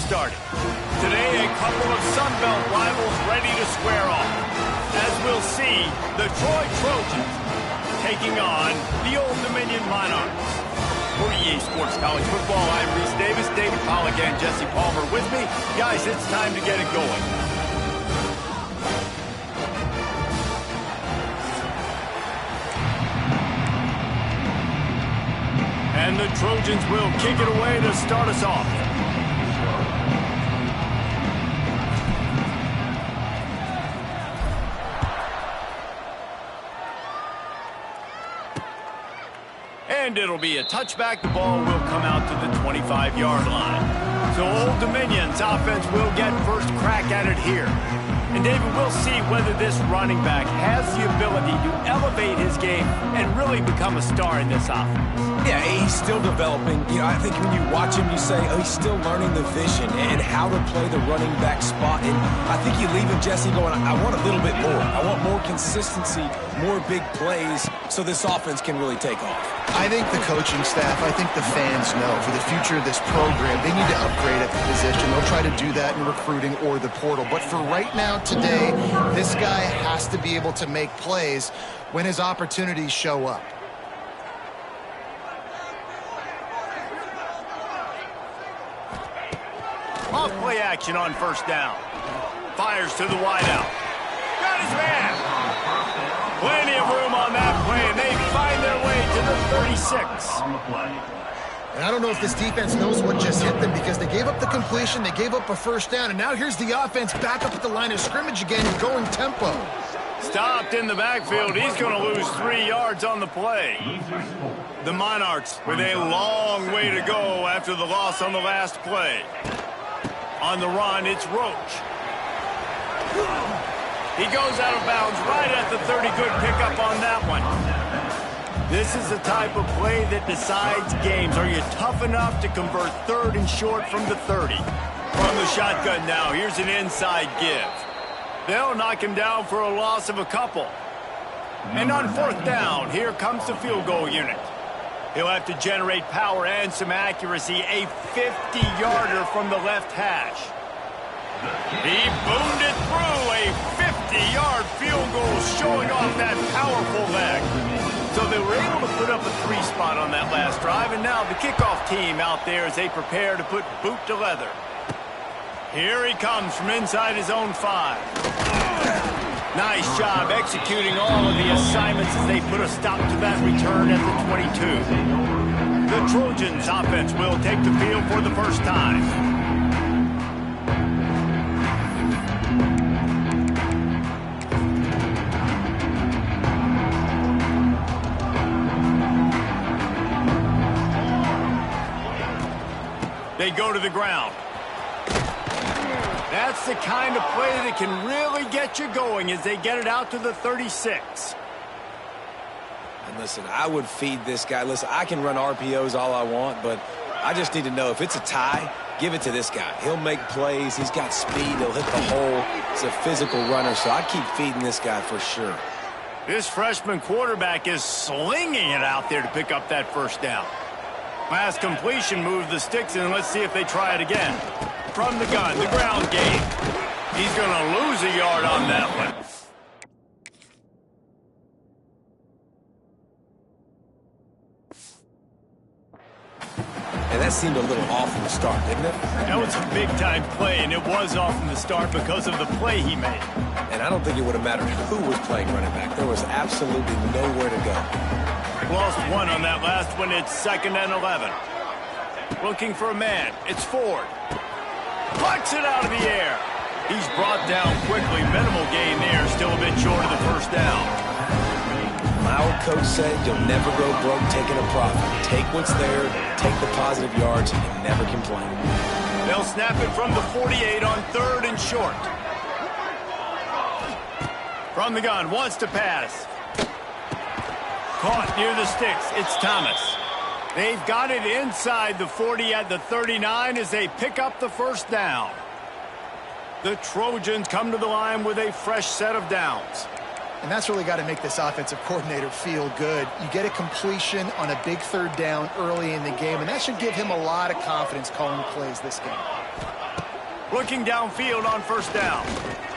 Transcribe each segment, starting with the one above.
started. Today, a couple of Sun Belt rivals ready to square off. As we'll see, the Troy Trojans taking on the Old Dominion Monarchs. For EA Sports College Football, I'm Reese Davis, David Pollock, and Jesse Palmer with me. Guys, it's time to get it going. And the Trojans will kick it away to start us off. And it'll be a touchback. The ball will come out to the 25-yard line. So Old Dominion's offense will get first crack at it here. And David, we'll see whether this running back has the ability to elevate his game and really become a star in this offense. Yeah, he's still developing. You know, I think when you watch him, you say, oh, he's still learning the vision and how to play the running back spot. And I think you leave him, Jesse, going, I want a little bit more. I want more consistency, more big plays, so this offense can really take off. I think the coaching staff, I think the fans know for the future of this program, they need to upgrade at the position. They'll try to do that in recruiting or the portal. But for right now, today, this guy has to be able to make plays when his opportunities show up. Off play action on first down. Fires to the wideout. Got his man. Plenty of room on that play, and they find their way to the 36. And I don't know if this defense knows what just hit them because they gave up the completion, they gave up a first down, and now here's the offense back up at the line of scrimmage again and going tempo. Stopped in the backfield. He's going to lose 3 yards on the play. The Monarchs with a long way to go after the loss on the last play. On the run, it's Roach. He goes out of bounds right at the 30. Good pickup on that one. This is the type of play that decides games. Are you tough enough to convert third and short from the 30? From the shotgun now, here's an inside give. They'll knock him down for a loss of a couple. And on fourth down, here comes the field goal unit. He'll have to generate power and some accuracy. A 50-yarder from the left hash. He boomed it through. A 50-yard field goal showing off that powerful leg. So they were able to put up a 3-spot on that last drive. And now the kickoff team out there as they prepare to put boot to leather. Here he comes from inside his own 5. Nice job executing all of the assignments as they put a stop to that return at the 22. The Trojans offense will take the field for the first time. They go to the ground. That's the kind of play that can really get you going as they get it out to the 36. And listen, I would feed this guy. Listen, I can run RPOs all I want, but I just need to know if it's a tie, give it to this guy. He'll make plays. He's got speed. He'll hit the hole. He's a physical runner, so I keep feeding this guy for sure. This freshman quarterback is slinging it out there to pick up that first down. Last completion moved the sticks, and let's see if they try it again. From the gun, the ground game. He's going to lose a yard on that one. And that seemed a little off from the start, didn't it? That was a big-time play, and it was off from the start because of the play he made. And I don't think it would have mattered who was playing running back. There was absolutely nowhere to go. Lost one on that last one. It's 2nd and 11. Looking for a man. It's Ford. Plucks it out of the air. He's brought down quickly. Minimal gain there. Still a bit short of the first down. My old coach said you'll never go broke taking a profit. Take what's there, take the positive yards, and never complain. They'll snap it from the 48 on 3rd and short. From the gun, wants to pass. Caught near the sticks. It's Thomas. They've got it inside the 40 at the 39 as they pick up the first down. The Trojans come to the line with a fresh set of downs. And that's really got to make this offensive coordinator feel good. You get a completion on a big 3rd down early in the game, and that should give him a lot of confidence calling plays this game. Looking downfield on first down.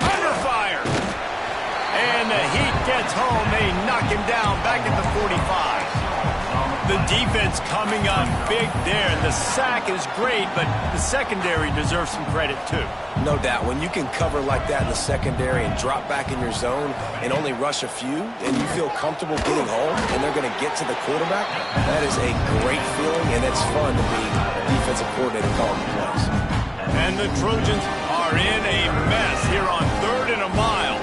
Under fire. And the heat gets home. They knock him down back at the 45. The defense coming up big there. The sack is great, but the secondary deserves some credit too. No doubt. When you can cover like that in the secondary and drop back in your zone and only rush a few, and you feel comfortable getting home and they're going to get to the quarterback, that is a great feeling, and it's fun to be defensive coordinator calling the plays. And the Trojans are in a mess here on 3rd and a mile.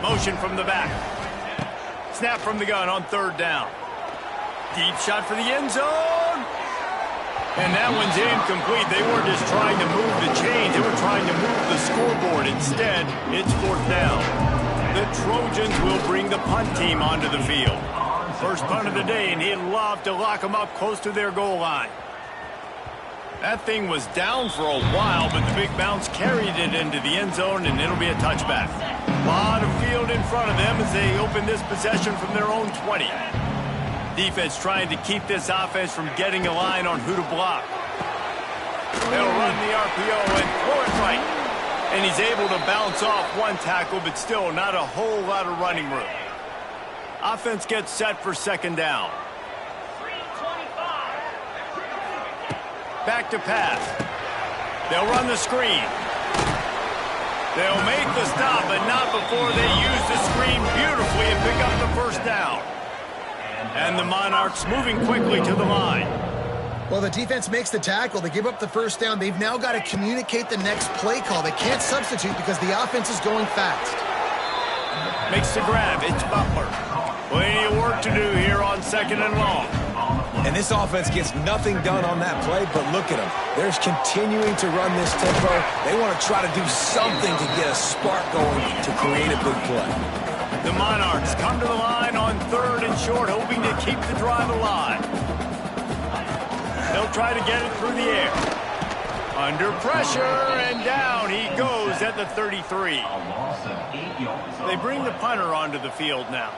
Motion from the back. Snap from the gun on 3rd down. Deep shot for the end zone. And that one's incomplete. They weren't just trying to move the chains. They were trying to move the scoreboard. Instead, it's 4th down. The Trojans will bring the punt team onto the field. First punt of the day, and he'd love to lock them up close to their goal line. That thing was down for a while, but the big bounce carried it into the end zone, and it'll be a touchback. A lot of field in front of them as they open this possession from their own 20. Defense trying to keep this offense from getting a line on who to block. They'll run the RPO and throw it right. And he's able to bounce off one tackle, but still not a whole lot of running room. Offense gets set for 2nd down. Back to pass. They'll run the screen. They'll make the stop, but not before they use the screen beautifully and pick up the first down. And the Monarchs moving quickly to the line. Well, the defense makes the tackle. They give up the first down. They've now got to communicate the next play call. They can't substitute because the offense is going fast. Makes the grab. It's Butler. Plenty of work to do here on 2nd and long. And this offense gets nothing done on that play, but look at them. They're continuing to run this tempo. They want to try to do something to get a spark going to create a big play. The Monarchs come to the line on 3rd and short, hoping to keep the drive alive. They'll try to get it through the air. Under pressure, and down he goes at the 33. They bring the punter onto the field now.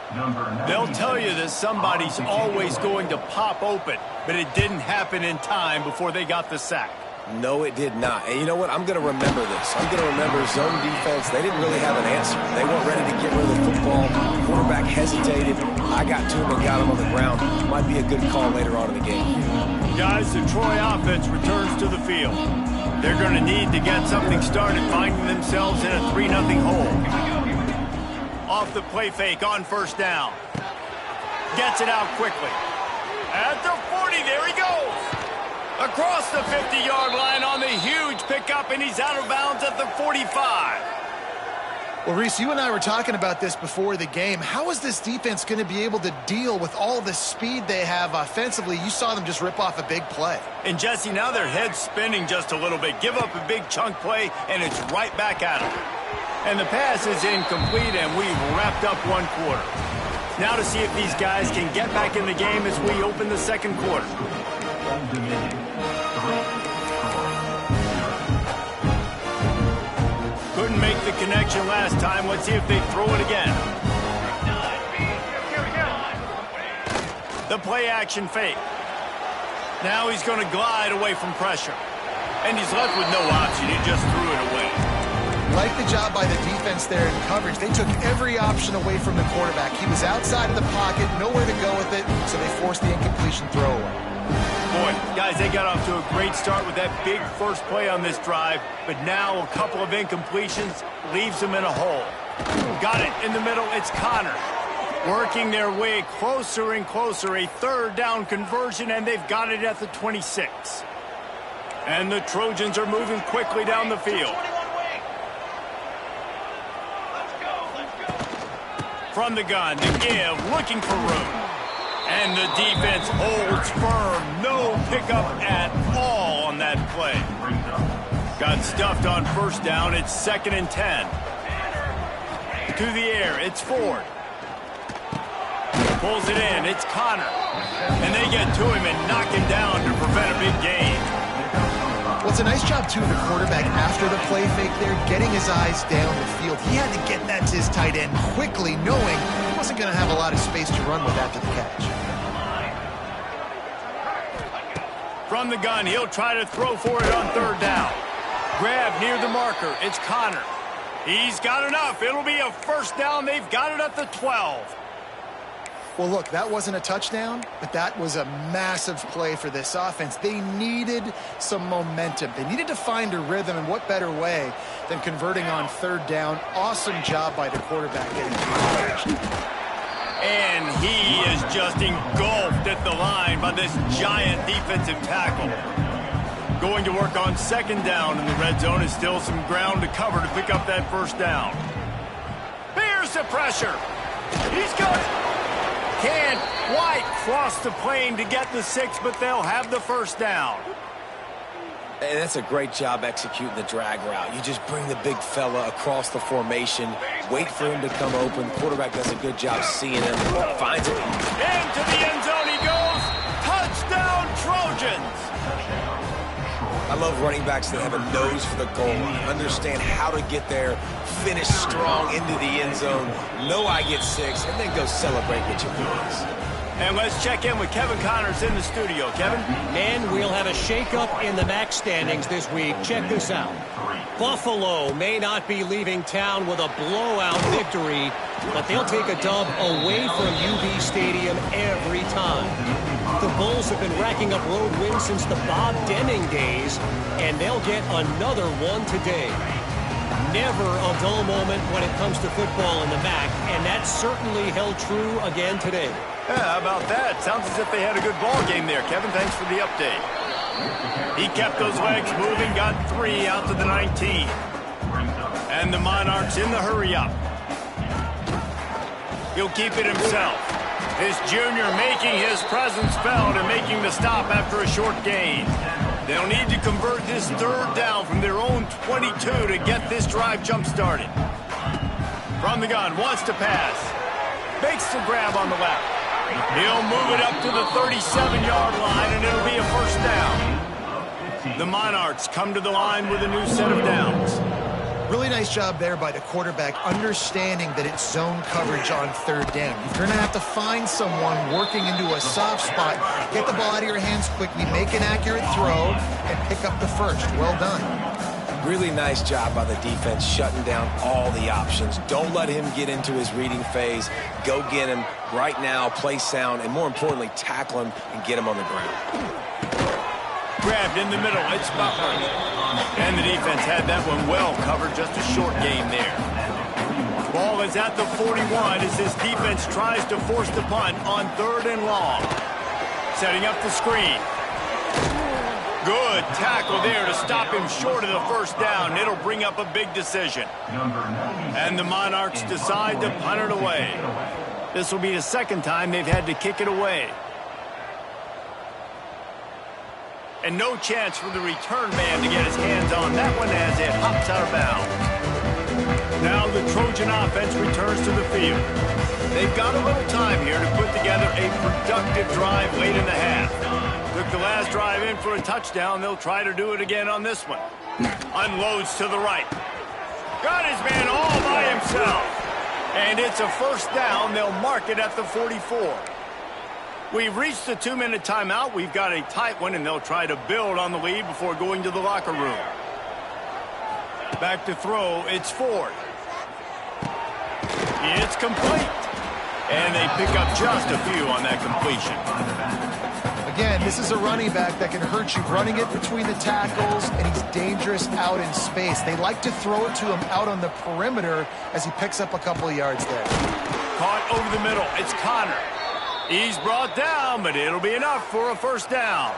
They'll tell you that somebody's always going to pop open, but it didn't happen in time before they got the sack. No, it did not. And you know what? I'm going to remember this. I'm going to remember zone defense. They didn't really have an answer. They weren't ready to get rid of the football. Quarterback hesitated. I got to him and got him on the ground. Might be a good call later on in the game. Guys, the Troy offense returns to the field. They're going to need to get something started, finding themselves in a 3-0 hole. Off the play fake on first down. Gets it out quickly. At the 40, there he goes. Across the 50-yard line on the huge pickup, and he's out of bounds at the 45. Well, Reese, you and I were talking about this before the game. How is this defense going to be able to deal with all the speed they have offensively? You saw them just rip off a big play. And, Jesse, now their head's spinning just a little bit. Give up a big chunk play, and it's right back at them. And the pass is incomplete, and we've wrapped up 1 quarter. Now to see if these guys can get back in the game as we open the 2nd quarter. Couldn't make the connection last time. Let's see if they throw it again. The play action fake. Now he's going to glide away from pressure. And he's left with no option. He just threw it away. Like the job by the defense there in coverage. They took every option away from the quarterback. He was outside of the pocket, nowhere to go with it, so they forced the incompletion throwaway. Boy, guys, they got off to a great start with that big first play on this drive, but now a couple of incompletions leaves them in a hole. Got it in the middle. It's Connor. Working their way closer and closer. A 3rd down conversion, and they've got it at the 26. And the Trojans are moving quickly down the field. From the gun to give, looking for room. And the defense holds firm. No pickup at all on that play. Got stuffed on first down. It's 2nd and 10. To the air, it's Ford. Pulls it in, it's Connor. And they get to him and knock him down to prevent a big gain. Well, it's a nice job, too, of the quarterback after the play fake there, getting his eyes down the field. He had to get that to his tight end quickly, knowing he wasn't going to have a lot of space to run with after the catch. From the gun, he'll try to throw for it on 3rd down. Grab near the marker. It's Connor. He's got enough. It'll be a first down. They've got it at the 12. Well, look, that wasn't a touchdown, but that was a massive play for this offense. They needed some momentum. They needed to find a rhythm, and what better way than converting on third down. Awesome job by the quarterback getting to the And he is just engulfed at the line by this giant defensive tackle. Going to work on second down in the red zone. Is still some ground to cover to pick up that first down. Here's the pressure. He's got it. Can White cross the plane to get the 6, but they'll have the first down. And that's a great job executing the drag route. You just bring the big fella across the formation, wait for him to come open. The quarterback does a good job seeing him, finds it. Into the end zone he goes. Touchdown, Trojans. I love running backs that have a nose for the goal line, understand how to get there, finish strong into the end zone, know I get 6, and then go celebrate with your boys. And let's check in with Kevin Connors in the studio. Kevin? Men, we'll have a shakeup in the MAC standings this week. Check this out. Buffalo may not be leaving town with a blowout victory, but they'll take a dub away from UB Stadium every time. The Bulls have been racking up road wins since the Bob Deming days, and they'll get another one today. Never a dull moment when it comes to football in the MAC, and that certainly held true again today. Yeah, how about that? Sounds as if they had a good ball game there. Kevin, thanks for the update. He kept those legs moving, got 3 out to the 19. And the Monarchs in the hurry-up. He'll keep it himself. This junior making his presence felt and making the stop after a short gain. They'll need to convert this third down from their own 22 to get this drive jump-started. From the gun, wants to pass. Makes the grab on the left. He'll move it up to the 37-yard line, and it'll be a first down. The Monarchs come to the line with a new set of downs. Really nice job there by the quarterback, understanding that it's zone coverage on third down. You're going to have to find someone working into a soft spot, get the ball out of your hands quickly, make an accurate throw, and pick up the first. Well done. Really nice job by the defense shutting down all the options. Don't let him get into his reading phase. Go get him right now, play sound, and more importantly, tackle him and get him on the ground. Grabbed in the middle, it's Butler. And the defense had that one well covered, just a short gain there. Ball is at the 41 as this defense tries to force the punt on third and long. Setting up the screen. Good tackle there to stop him short of the first down. It'll bring up a big decision. And the Monarchs decide to punt it away. This will be the second time they've had to kick it away. And no chance for the return man to get his hands on that one as it hops out of bounds. Now the Trojan offense returns to the field. They've got a little time here to put together a productive drive late in the half. Took the last drive in for a touchdown. They'll try to do it again on this one. Unloads to the right. Got his man all by himself. And it's a first down. They'll mark it at the 44. We've reached the 2-minute timeout. We've got a tight one, and they'll try to build on the lead before going to the locker room. Back to throw. It's Ford. It's complete. And they pick up just a few on that completion. Again, this is a running back that can hurt you, running it between the tackles, and he's dangerous out in space. They like to throw it to him out on the perimeter as he picks up a couple of yards there. Caught over the middle. It's Connor. He's brought down, but it'll be enough for a first down.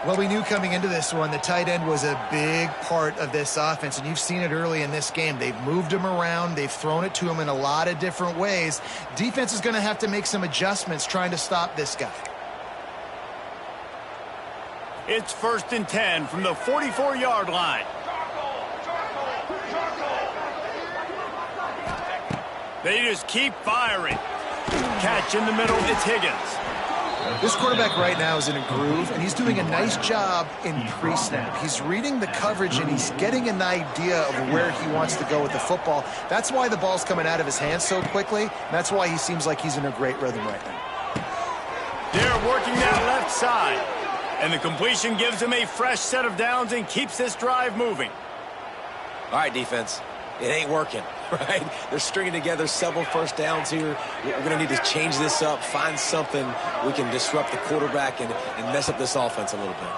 Well, we knew coming into this one, the tight end was a big part of this offense, and you've seen it early in this game. They've moved him around. They've thrown it to him in a lot of different ways. Defense is going to have to make some adjustments trying to stop this guy. It's 1st and 10 from the 44-yard line. They just keep firing. Catch in the middle, it's Higgins. This quarterback right now is in a groove, and he's doing a nice job in pre-snap. He's reading the coverage, and he's getting an idea of where he wants to go with the football. That's why the ball's coming out of his hands so quickly, and that's why he seems like he's in a great rhythm right now. They're working that left side. And the completion gives him a fresh set of downs and keeps this drive moving. All right, defense. It ain't working, right? They're stringing together several first downs here. We're going to need to change this up, find something we can disrupt the quarterback and mess up this offense a little bit.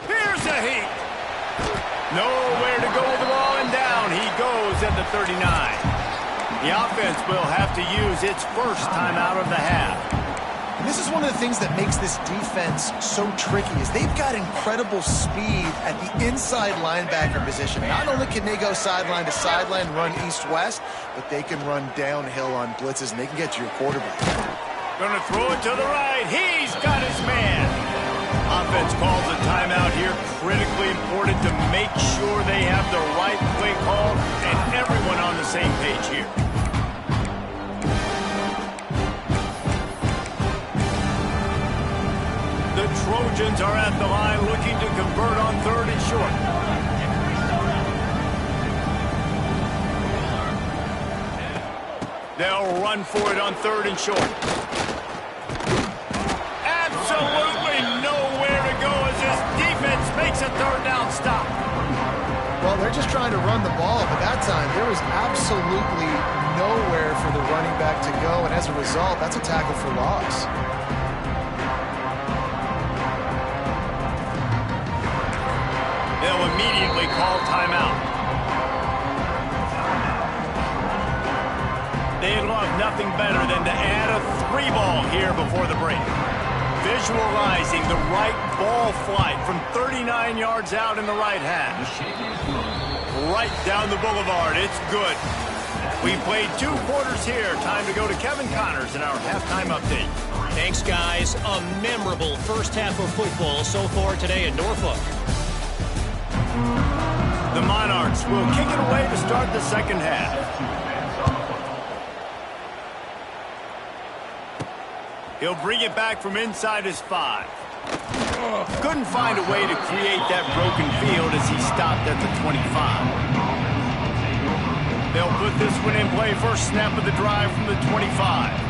Here's a heat. Nowhere to go with the ball, and down he goes at the 39. The offense will have to use its first timeout of the half. And this is one of the things that makes this defense so tricky is they've got incredible speed at the inside linebacker position. Not only can they go sideline to sideline, run east-west, but they can run downhill on blitzes, and they can get to your quarterback. Gonna throw it to the right. He's got his man. Offense calls a timeout here. Critically important to make sure they have the right play call and everyone on the same page here. The Trojans are at the line looking to convert on 3rd and short. They'll run for it on 3rd and short. Absolutely nowhere to go as this defense makes a 3rd down stop. Well, they're just trying to run the ball, but that time there was absolutely nowhere for the running back to go, and as a result, that's a tackle for loss. They'll immediately call timeout. They'd love nothing better than to add a 3-ball here before the break. Visualizing the right ball flight from 39 yards out in the right half. Right down the boulevard. It's good. We played 2 quarters here. Time to go to Kevin Connors in our halftime update. Thanks, guys. A memorable first half of football so far today in Norfolk. The Monarchs will kick it away to start the second half. He'll bring it back from inside his 5. Couldn't find a way to create that broken field as he stopped at the 25. They'll put this one in play first snap of the drive from the 25.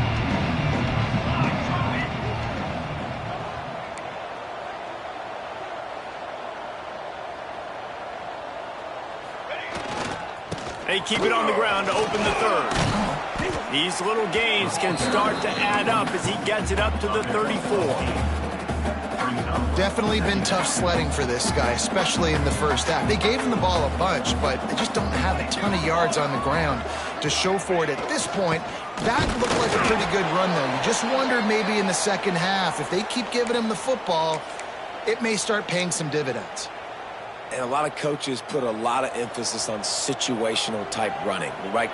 They keep it on the ground to open the 3rd. These little gains can start to add up as he gets it up to the 34. Definitely been tough sledding for this guy, especially in the first half. They gave him the ball a bunch, but they just don't have a ton of yards on the ground to show for it at this point. That looked like a pretty good run, though. You just wonder maybe in the second half, if they keep giving him the football, it may start paying some dividends. And a lot of coaches put a lot of emphasis on situational type running, right?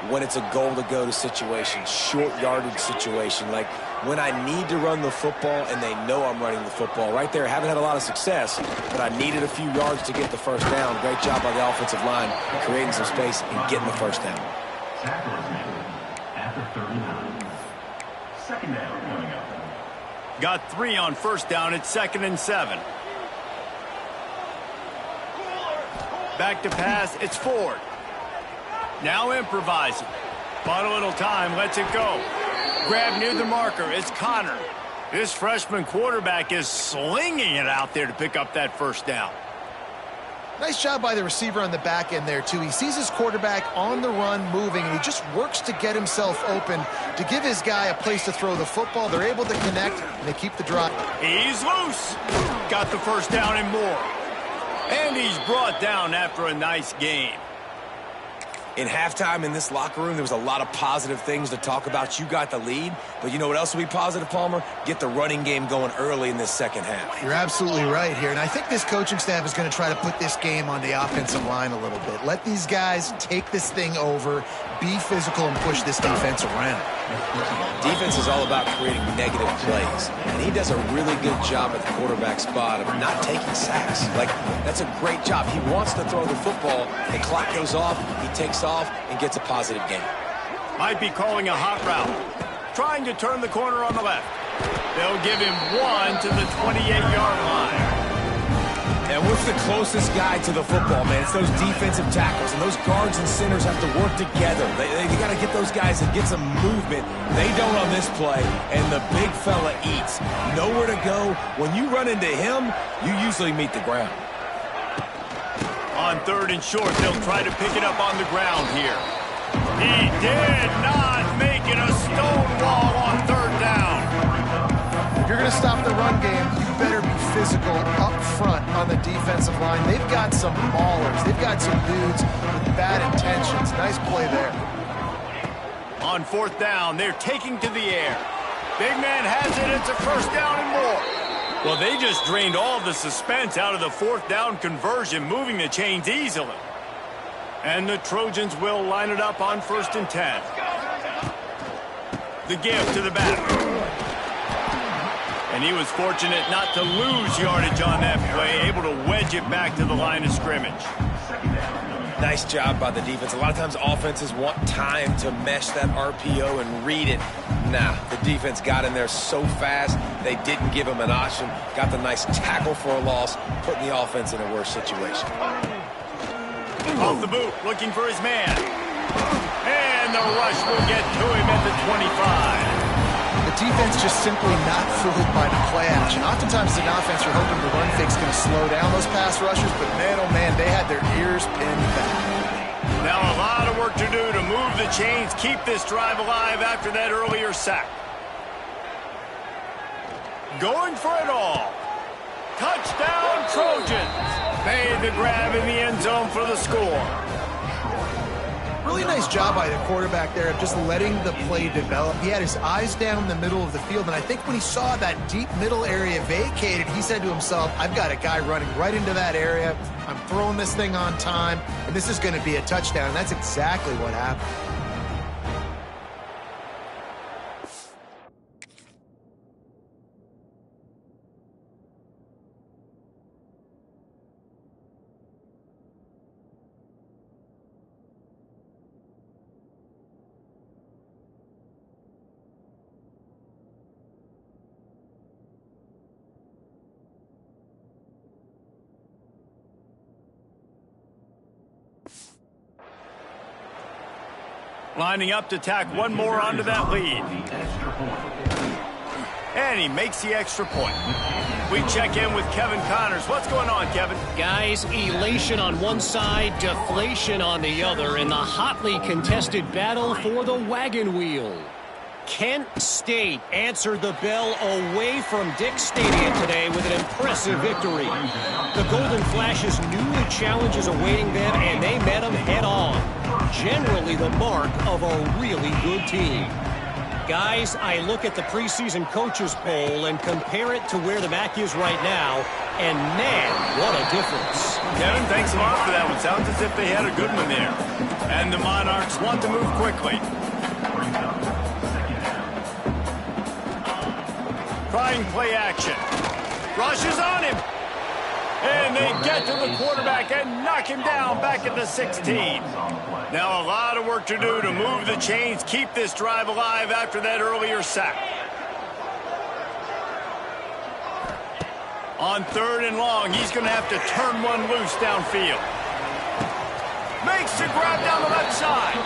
When it's a goal to go to situation, short yardage situation, like when I need to run the football and they know I'm running the football. Right there, haven't had a lot of success, but I needed a few yards to get the first down. Great job by the offensive line, creating some space and getting the first down. At the 39. Second down coming up. Got 3 on first down at 2nd and 7. Back to pass, it's Ford. Now improvising. Bought a little time, lets it go. Grab near the marker, it's Connor. This freshman quarterback is slinging it out there to pick up that first down. Nice job by the receiver on the back end there, too. He sees his quarterback on the run moving, and he just works to get himself open to give his guy a place to throw the football. They're able to connect, and they keep the drive. He's loose. Got the first down and more. And he's brought down after a nice game. In halftime in this locker room, there was a lot of positive things to talk about. You got the lead, but you know what else will be positive, Palmer? Get the running game going early in this second half. You're absolutely right here, and I think this coaching staff is going to try to put this game on the offensive line a little bit. Let these guys take this thing over, be physical, and push this defense around. Defense is all about creating negative plays, and he does a really good job at the quarterback spot of not taking sacks. Like, that's a great job. He wants to throw the football. The clock goes off. He takes off and gets a positive gain. Might be calling a hot route. Trying to turn the corner on the left. They'll give him 1 to the 28-yard line. And what's the closest guy to the football, man? It's those defensive tackles, and those guards and centers have to work together. They got to get those guys and get some movement. They don't on this play, and the big fella eats. Nowhere to go. When you run into him, you usually meet the ground. On 3rd and short, they'll try to pick it up on the ground here. He did not make it a stone wall on 3rd down. If you're going to stop the run game, you better be physical up front on the defensive line. They've got some maulers. They've got some dudes with bad intentions. Nice play there. On 4th down, they're taking to the air. Big man has it. It's a 1st down and more. Well, they just drained all the suspense out of the 4th down conversion, moving the chains easily. And the Trojans will line it up on 1st and 10. The give to the back. And he was fortunate not to lose yardage on that play, able to wedge it back to the line of scrimmage. Nice job by the defense. A lot of times offenses want time to mesh that RPO and read it. Nah, the defense got in there so fast, they didn't give him an option. Got the nice tackle for a loss, putting the offense in a worse situation. Off the boot, looking for his man. And the rush will get to him at the 25. The defense just simply not fooled by the play action. Oftentimes, as an offense, you're hoping the run fake's going to slow down those pass rushers, but man, oh man, they had their ears pinned back. Now a lot of work to do to move the chains, keep this drive alive after that earlier sack. Going for it all. Touchdown, Trojans. Made the grab in the end zone for the score. Really nice job by the quarterback there of just letting the play develop. He had his eyes down the middle of the field, and I think when he saw that deep middle area vacated, he said to himself, I've got a guy running right into that area. I'm throwing this thing on time, and this is going to be a touchdown. And that's exactly what happened. Lining up to tack one more onto that lead. And he makes the extra point. We check in with Kevin Connors. What's going on, Kevin? Guys, elation on one side, deflation on the other in the hotly contested battle for the wagon wheel. Kent State answered the bell away from Dick Stadium today with an impressive victory. The Golden Flashes knew the challenges awaiting them, and they met them head-on. Generally the mark of a really good team. Guys, I look at the preseason coaches poll and compare it to where the MAC is right now, and man, what a difference. Kevin, thanks a lot for that one. Sounds as if they had a good one there. And the Monarchs want to move quickly. Trying play action. Rushes on him. And they get to the quarterback and knock him down back at the 16. Now a lot of work to do to move the chains, keep this drive alive after that earlier sack. On 3rd and long, he's going to have to turn one loose downfield. Makes the grab down the left side.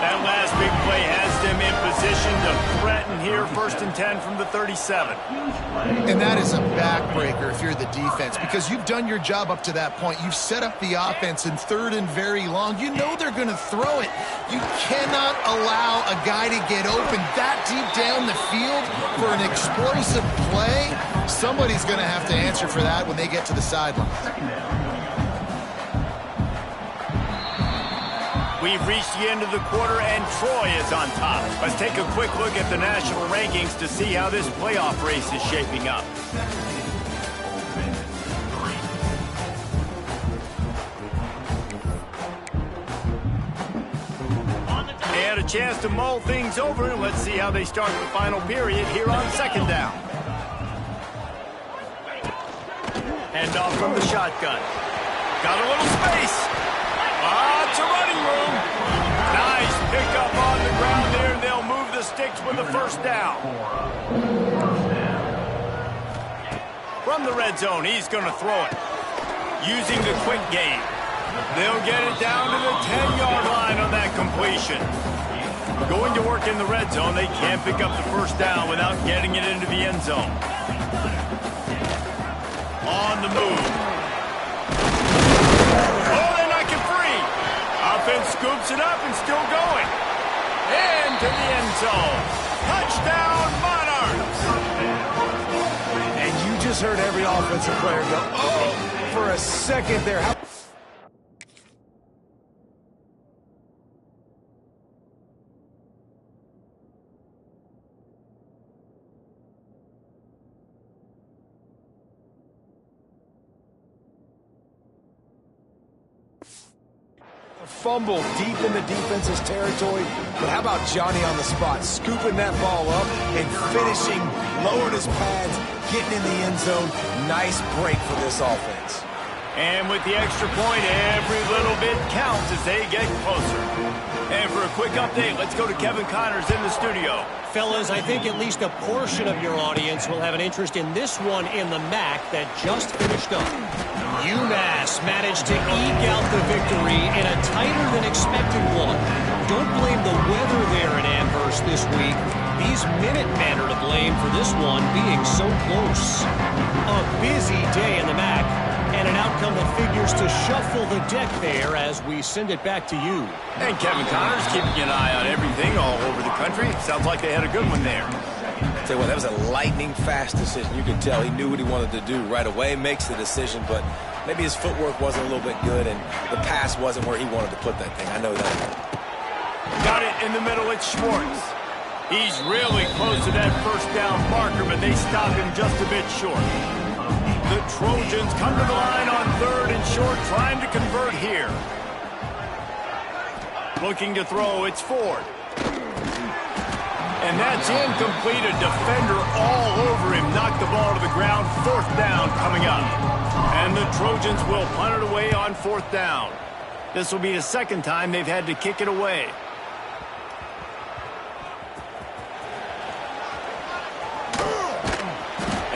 That last big play has them in position to threaten here, 1st and 10 from the 37. And that is a backbreaker if you're the defense, because you've done your job up to that point. You've set up the offense in 3rd and very long. You know they're going to throw it. You cannot allow a guy to get open that deep down the field for an explosive play. Somebody's going to have to answer for that when they get to the sideline. We've reached the end of the quarter, and Troy is on top. Let's take a quick look at the national rankings to see how this playoff race is shaping up. They had a chance to mull things over, and let's see how they start the final period here on 2nd down. Hand off from the shotgun. Got a little space. Lots of running room. Nice pickup on the ground there, and they'll move the sticks with the 1st down. From the red zone, he's going to throw it. using the quick game. They'll get it down to the 10-yard line on that completion. Going to work in the red zone, they can't pick up the first down without getting it into the end zone. On the move. Oh, they knock it free. Offense scoops it up and still going. Into the end zone. Touchdown, Monarchs. And you just heard every offensive player go, oh, for a second there. Fumble deep in the defense's territory, but how about Johnny on the spot, scooping that ball up and finishing, lowering his pads, getting in the end zone. Nice break for this offense. And with the extra point, every little bit counts as they get closer. And for a quick update, let's go to Kevin Connors in the studio. Fellas, I think at least a portion of your audience will have an interest in this one in the MAC that just finished up. UMass managed to eke out the victory in a tighter than expected one. Don't blame the weather there in Amherst this week. These Minutemen are to blame for this one being so close. A busy day in the MAC, and an outcome that figures to shuffle the deck there as we send it back to you. And Kevin Connors keeping an eye on everything all over the country. Sounds like they had a good one there. Tell you what, that was a lightning-fast decision. You could tell he knew what he wanted to do right away, makes the decision, but maybe his footwork wasn't a little bit good, and the pass wasn't where he wanted to put that thing. I know that. Got it in the middle, it's Schwartz. He's really close to that first down marker, but they stop him just a bit short. The Trojans come to the line on 3rd and short, trying to convert here. Looking to throw, it's Ford. And that's incomplete. A defender all over him. Knocked the ball to the ground. 4th down coming up. And the Trojans will punt it away on 4th down. This will be the second time they've had to kick it away.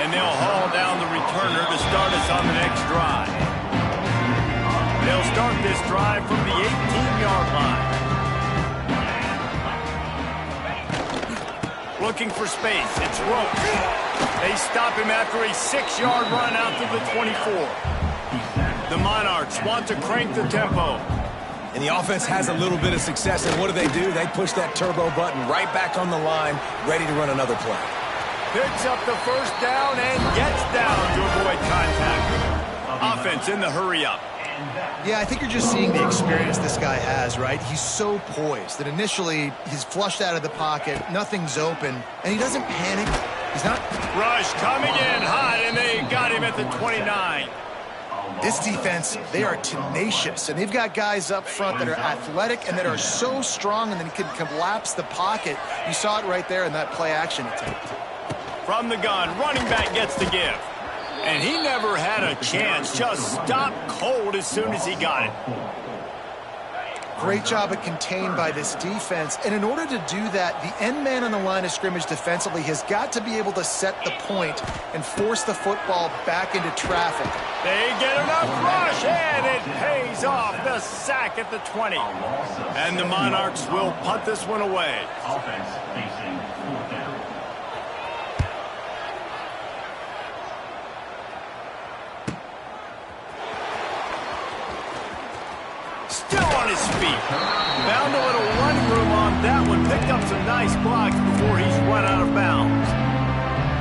And they'll haul down the returner to start us on the next drive. They'll start this drive from the 18-yard line. Looking for space. It's Roach. They stop him after a 6-yard run out to the 24. The Monarchs want to crank the tempo. And the offense has a little bit of success, and what do? They push that turbo button right back on the line, ready to run another play. Picks up the first down and gets down to avoid contact. Offense in the hurry-up. Yeah, I think you're just seeing the experience this guy has, right? He's so poised that initially he's flushed out of the pocket, nothing's open, and he doesn't panic. He's not... Rush coming in hot, and they got him at the 29. This defense, they are tenacious, and they've got guys up front that are athletic and that are so strong and then can collapse the pocket. You saw it right there in that play-action attempt. From the gun, running back gets the give. And he never had a chance, just stopped cold as soon as he got it. Great job at contained by this defense. And in order to do that, the end man on the line of scrimmage defensively has got to be able to set the point and force the football back into traffic. They get enough rush, and it pays off. The sack at the 20. And the Monarchs will punt this one away. Offense facing 4th down. Still on his feet. Found a little running room on that one. Picked up some nice blocks before he's run out of bounds.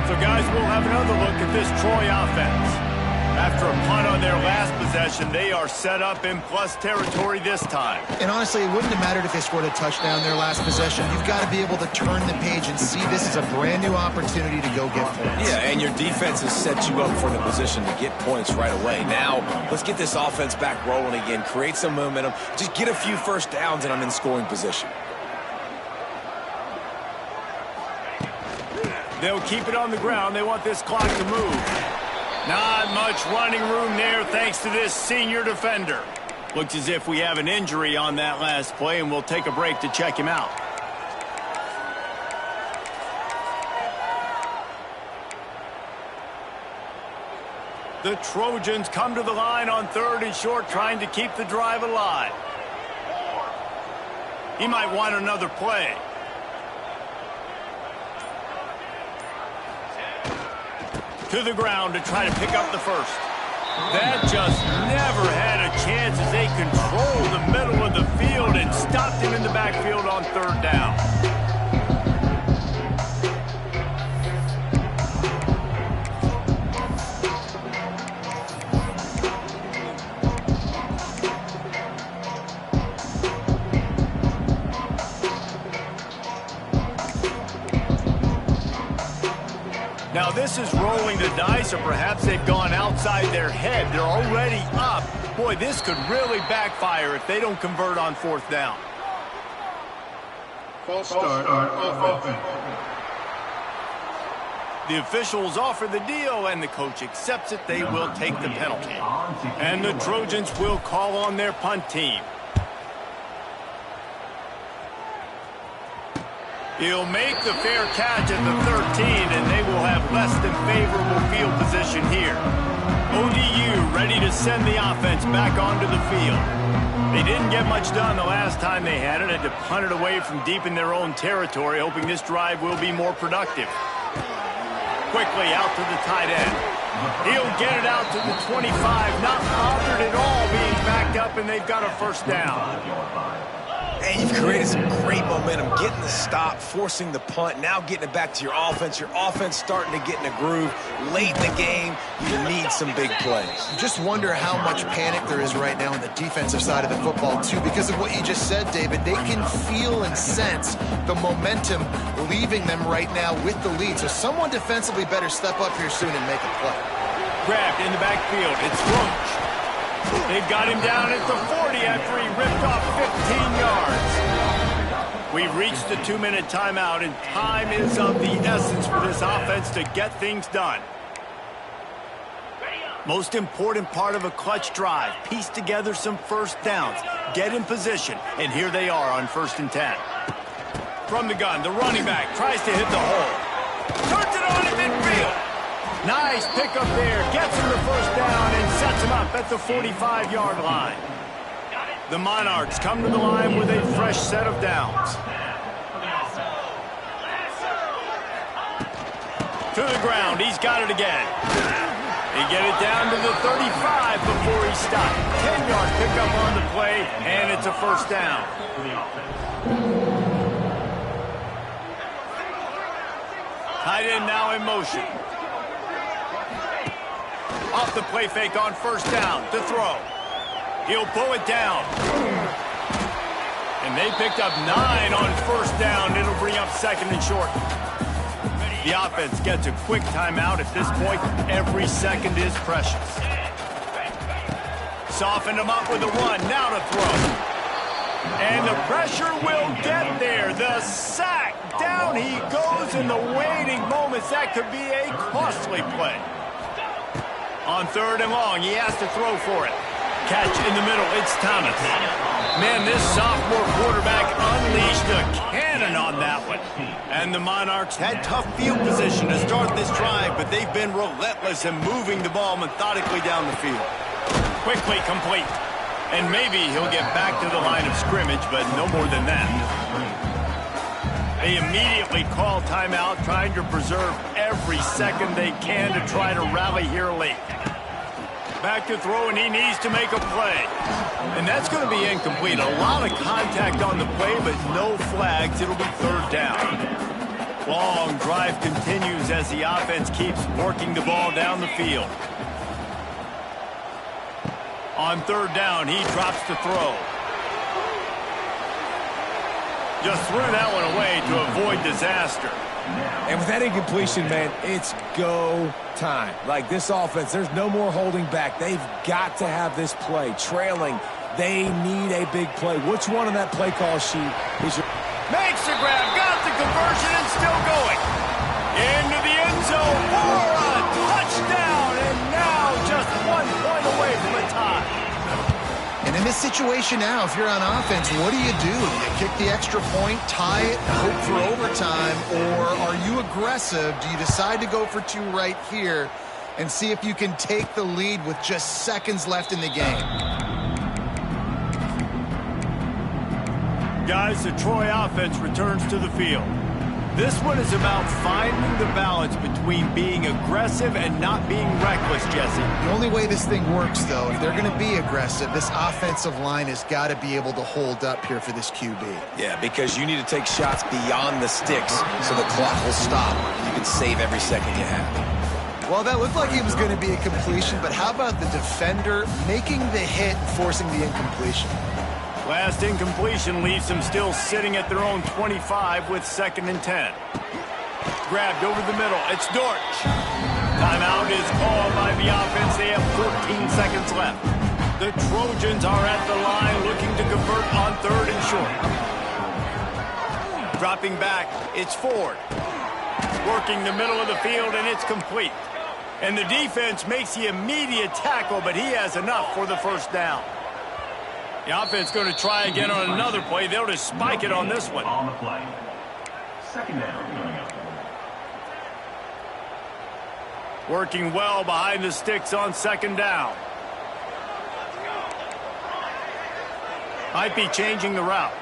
So, guys, we'll have another look at this Troy offense. After a punt on their last possession, they are set up in plus territory this time. And honestly, it wouldn't have mattered if they scored a touchdown their last possession. You've got to be able to turn the page and see this as a brand new opportunity to go get points. Yeah, and your defense has set you up for the position to get points right away. Now, let's get this offense back rolling again, create some momentum, just get a few first downs, and I'm in scoring position. They'll keep it on the ground. They want this clock to move. Not much running room there thanks to this senior defender. Looks as if we have an injury on that last play, and we'll take a break to check him out. The Trojans come to the line on 3rd and short, trying to keep the drive alive. He might want another play. To the ground to try to pick up the first. That just never had a chance as they controlled the middle of the field and stopped him in the backfield on 3rd down. Now this is rolling the dice, or perhaps they've gone outside their head. They're already up. Boy, this could really backfire if they don't convert on 4th down. False start on offense. The officials offer the deal, and the coach accepts it. They will take the penalty. And the Trojans will call on their punt team. He'll make the fair catch at the 13, and they will have less than favorable field position here. ODU ready to send the offense back onto the field. They didn't get much done the last time they had it. Had to punt it away from deep in their own territory, hoping this drive will be more productive. Quickly out to the tight end. He'll get it out to the 25, not bothered at all being backed up, and they've got a 1st down. And you've created some great momentum, getting the stop, forcing the punt, now getting it back to your offense. Your offense starting to get in a groove. Late in the game, you need some big plays. Just wonder how much panic there is right now on the defensive side of the football, too, because of what you just said, David. They can feel and sense the momentum leaving them right now with the lead. So someone defensively better step up here soon and make a play. Grabbed in the backfield. It's Roach. They've got him down at the 40 after he ripped off 15 yards. We've reached the 2-minute timeout, and time is of the essence for this offense to get things done. Most important part of a clutch drive, piece together some 1st downs, get in position, and here they are on 1st and 10. From the gun, the running back tries to hit the hole. Turns it on in midfield. Nice pickup there, gets him the 1st down and sets him up at the 45-yard line. The Monarchs come to the line with a fresh set of downs. To the ground, he's got it again. They get it down to the 35 before he stopped. 10-yard pickup on the play, and it's a 1st down. Tight end now in motion. Off the play fake on 1st down to throw. He'll pull it down. And they picked up 9 on 1st down. It'll bring up 2nd and short. The offense gets a quick timeout. At this point, every second is precious. Softened him up with a run. Now to throw. And the pressure will get there. The sack. Down he goes in the waiting moments. That could be a costly play. On 3rd and long, he has to throw for it. Catch in the middle, it's Thomas. Man, this sophomore quarterback unleashed a cannon on that one. And the Monarchs had tough field position to start this drive, but they've been relentless in moving the ball methodically down the field. Quickly complete. And maybe he'll get back to the line of scrimmage, but no more than that. They immediately call timeout, trying to preserve every second they can to try to rally here late. Back to throw, and he needs to make a play. And that's going to be incomplete. A lot of contact on the play, but no flags. It'll be 3rd down. Long drive continues as the offense keeps working the ball down the field. On 3rd down, he drops to throw. Just threw that one away to avoid disaster. And with that incompletion, man, it's go time. Like this offense, there's no more holding back. They've got to have this play. Trailing, they need a big play. Which one on that play call sheet is your... Makes the grab, got the conversion, and still going. Into the end zone for a touchdown, and now just 1 point away from a tie. And in this situation now, if you're on offense, what do? You kick the extra point, tie it, hope for overtime, or are you aggressive? Do you decide to go for 2 right here and see if you can take the lead with just seconds left in the game. Guys, the Troy offense returns to the field. This one is about finding the balance between being aggressive and not being reckless, Jesse. The only way this thing works, though, if they're going to be aggressive, this offensive line has got to be able to hold up here for this QB. Yeah, because you need to take shots beyond the sticks so the clock will stop. You can save every second you have. Well, that looked like it was going to be a completion, but how about the defender making the hit and forcing the incompletion? Last incompletion leaves them still sitting at their own 25 with 2nd and 10. Grabbed over the middle. It's Dortch. Timeout is called by the offense. They have 14 seconds left. The Trojans are at the line looking to convert on 3rd and short. Dropping back, it's Ford. Working the middle of the field, and it's complete. And the defense makes the immediate tackle, but he has enough for the first down. The offense going to try again on another play. They'll just spike it on this one. On the play. 2nd down coming up. Working well behind the sticks on 2nd down. Might be changing the route.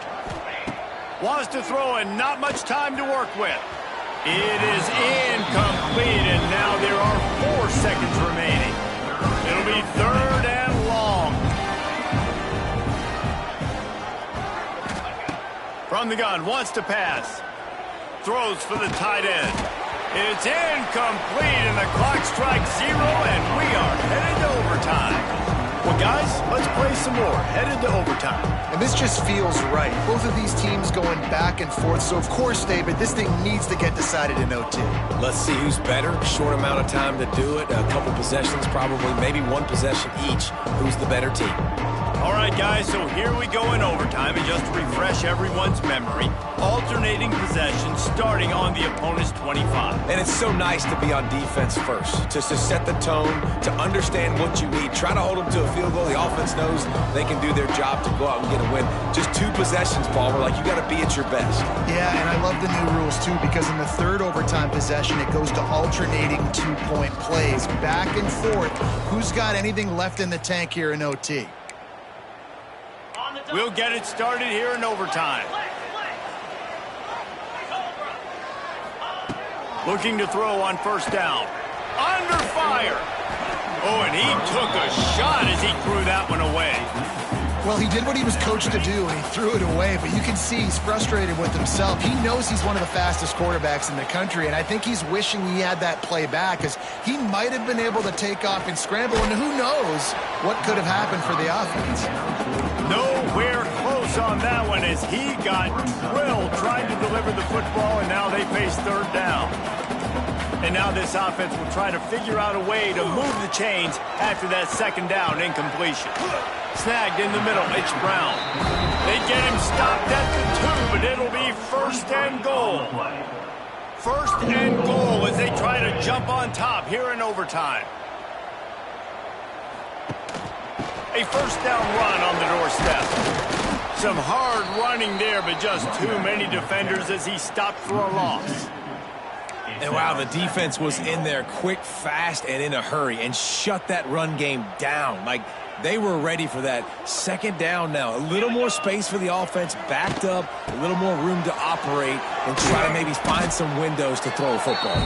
Wants to throw and not much time to work with. It is incomplete, and now there are 4 seconds remaining. It'll be 3rd and long. From the gun, wants to pass. Throws for the tight end. It's incomplete, and the clock strikes 0, and we are headed to overtime. Well, guys, let's play some more. Headed to overtime. And this just feels right. Both of these teams going back and forth, so of course, David, this thing needs to get decided in OT. Let's see who's better. Short amount of time to do it. A couple possessions, probably maybe 1 possession each. Who's the better team? All right, guys, so here we go in overtime, and just to refresh everyone's memory, alternating possessions starting on the opponent's 25. And it's so nice to be on defense first, just to set the tone, to understand what you need. Try to hold them to a field goal. The offense knows they can do their job to go out and get a win. Just 2 possessions, Paul. We're like, you got to be at your best. Yeah, and I love the new rules, too, because in the 3rd overtime possession, it goes to alternating 2-point plays, back and forth. Who's got anything left in the tank here in OT? We'll get it started here in overtime. Looking to throw on 1st down. Under fire. Oh, and he took a shot as he threw that one away. Well, he did what he was coached to do, and he threw it away, but you can see he's frustrated with himself. He knows he's one of the fastest quarterbacks in the country, and I think he's wishing he had that play back, because he might have been able to take off and scramble, and who knows what could have happened for the offense. Nowhere close on that one as he got drilled trying to deliver the football, and now they face 3rd down. And now this offense will try to figure out a way to move the chains after that 2nd down incompletion. Snagged in the middle, it's Brown. They get him stopped at the 2, but it'll be 1st and goal. 1st and goal as they try to jump on top here in overtime. A 1st down run on the doorstep. Some hard running there, but just too many defenders as he stopped for a loss. And wow, the defense was in there quick, fast, and in a hurry and shut that run game down. Like, they were ready for that. 2nd down now. A little more space for the offense, backed up, a little more room to operate and try to maybe find some windows to throw a football.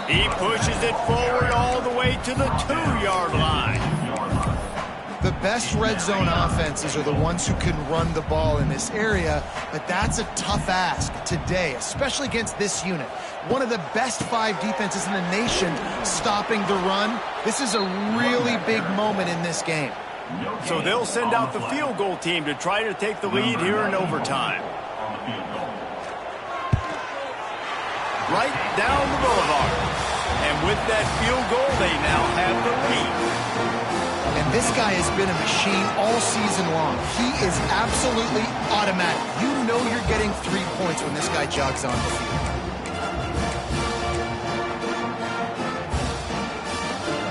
He pushes it forward all the way to the 2-yard line. The best red zone offenses are the ones who can run the ball in this area, but that's a tough ask today, especially against this unit. One of the best 5 defenses in the nation stopping the run. This is a really big moment in this game. So they'll send out the field goal team to try to take the lead here in overtime. Right down the boulevard. And with that field goal, they now have the lead. And this guy has been a machine all season long. He is absolutely automatic. You know you're getting 3 points when this guy jogs on the field.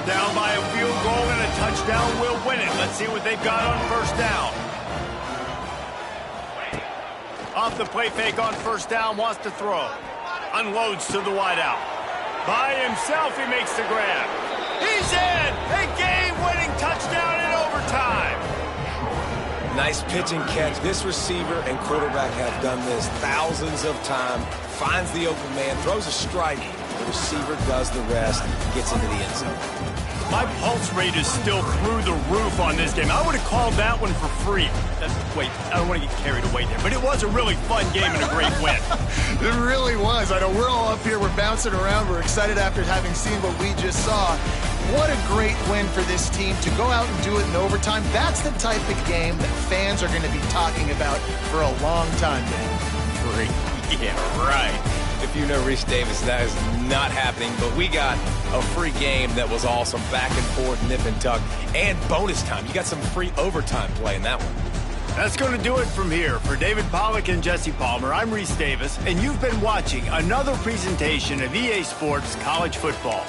Down by a field goal and a touchdown will win it. Let's see what they've got on 1st down. Off the play fake on 1st down, wants to throw. Unloads to the wideout. By himself, he makes the grab. A game-winning touchdown in overtime. Nice pitch and catch. This receiver and quarterback have done this thousands of times. Finds the open man, throws a strike. The receiver does the rest, gets into the end zone. My pulse rate is still through the roof on this game. I would have called that one for free. Wait, I don't want to get carried away there, but it was a really fun game and a great win. It really was. I know we're all up here, we're bouncing around, we're excited after having seen what we just saw. What a great win for this team to go out and do it in overtime. That's the type of game that fans are going to be talking about for a long time, man. Free. Yeah, right. If you know Reese Davis, that is not happening, but we got a free game that was awesome. Back and forth, nip and tuck, and bonus time. You got some free overtime play in that one. That's going to do it from here. For David Pollack and Jesse Palmer, I'm Reese Davis, and you've been watching another presentation of EA Sports College Football.